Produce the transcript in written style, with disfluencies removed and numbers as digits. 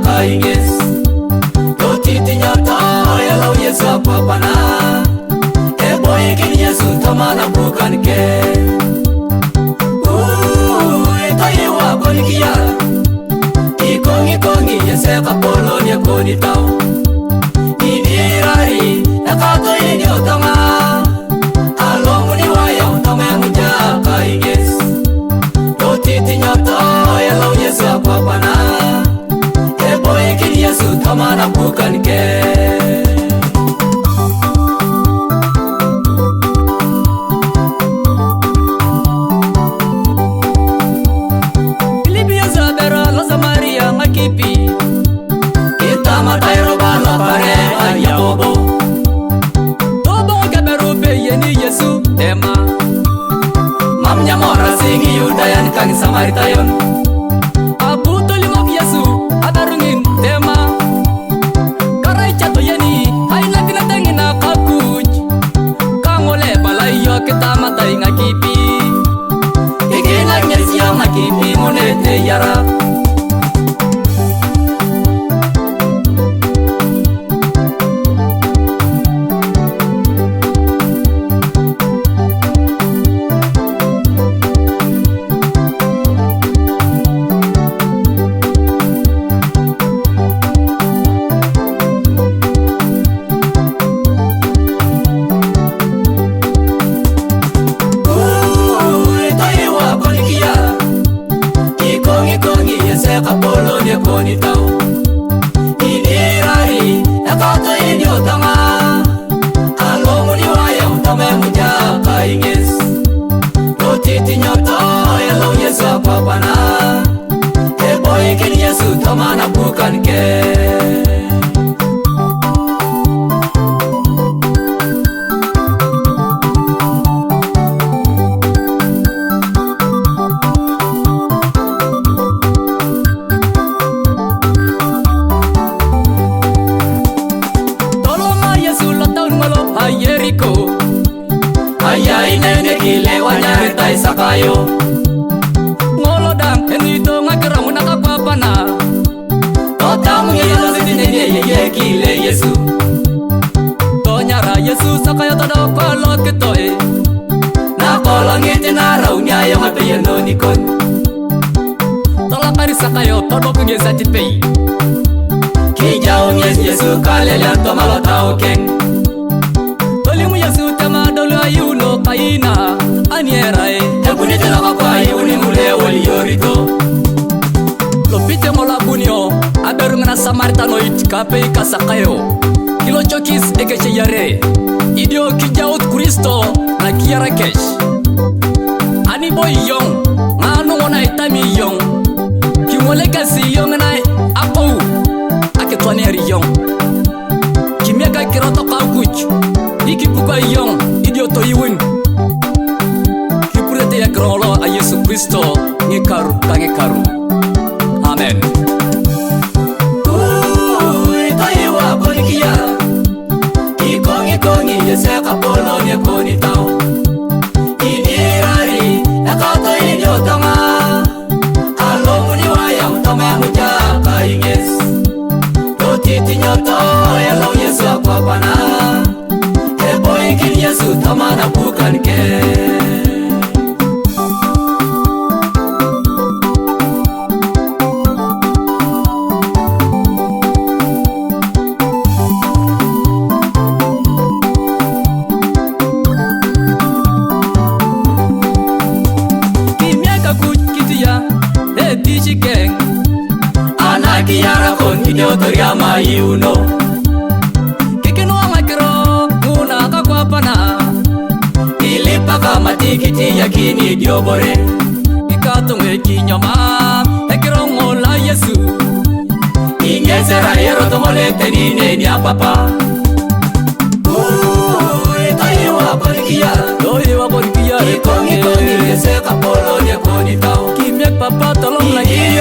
kainges Toti nyota ya lau Yesu apapana boy kin Yesu tamana bukan ke Itayewa konikia Ikongi Yese kapolo ni koni tau Inirari nakato ini otama Alomu ni waya utama munja kainges Toti nyota ya lau Yesu apapana boy kin Yesu tamana bukan ke Kang Samaritayon Abu tolimok Yesu adarungin tema Karai chato yani hai nagnatangin akakuj Kangole balayo kita matay ngakipi Ikinag niya siya ngakipi monete yara Kapolo ni koni tau Inirari nakato ini otama Alomu ni waya utama munja kainges Toti nyota ya lau Yesu apapana boy kin Yesu tamana bukan ke Ayay nene kile wanyari tay sakayo Ngolodang enito ngakirang nakapapana Totang ngila sinene ye kile Yesu Tonyara Yesu sakayo todo kolot ketoe Nakolong itinaraw niya yung apiyano nikon Tolakari sakayo todo kungesa tipay Kijaw Yesu kalelian tomalotao keng Tolimu Yesu tema dolu ayulo kaina Anierae Ekuni telaka kwa ayuni mule wali yorito Lopite mola bunyo Aberu ngana Samaritano itikape ikasakayo Kilo chokis ekeche yare Idio kijaut Kristo na kiara kesh Ani boy yong Nganu ngona itami yong Kimoleka si yong na akou Aketwani hari yong Kimiaka kiroto kaukuch Iki puka yong idioto iwin Kipurete ya krolo a Yesu Kristo ngekaru kangekaru Amen Itayewa konikia Ikongi Yese kapolo ni koni tau Inirari nakato ini otama Alomu ni waya utama munja kainges Toti nyota ya lau Yesu apapana boy kin Yesu tamana bukan ke Kimiaka kukitia etishikeng Anaki yara kon idiotoria mayuno Ilipaka matikiti yakini diobore Ikatunge kinyoma Ekirongo la Yesu Ingesera yero tomole tenine ni apapa Itayewa konikia Toyewa konikia Ikongi Yese kapolo ni koni tau Kimyek papa tolong lagi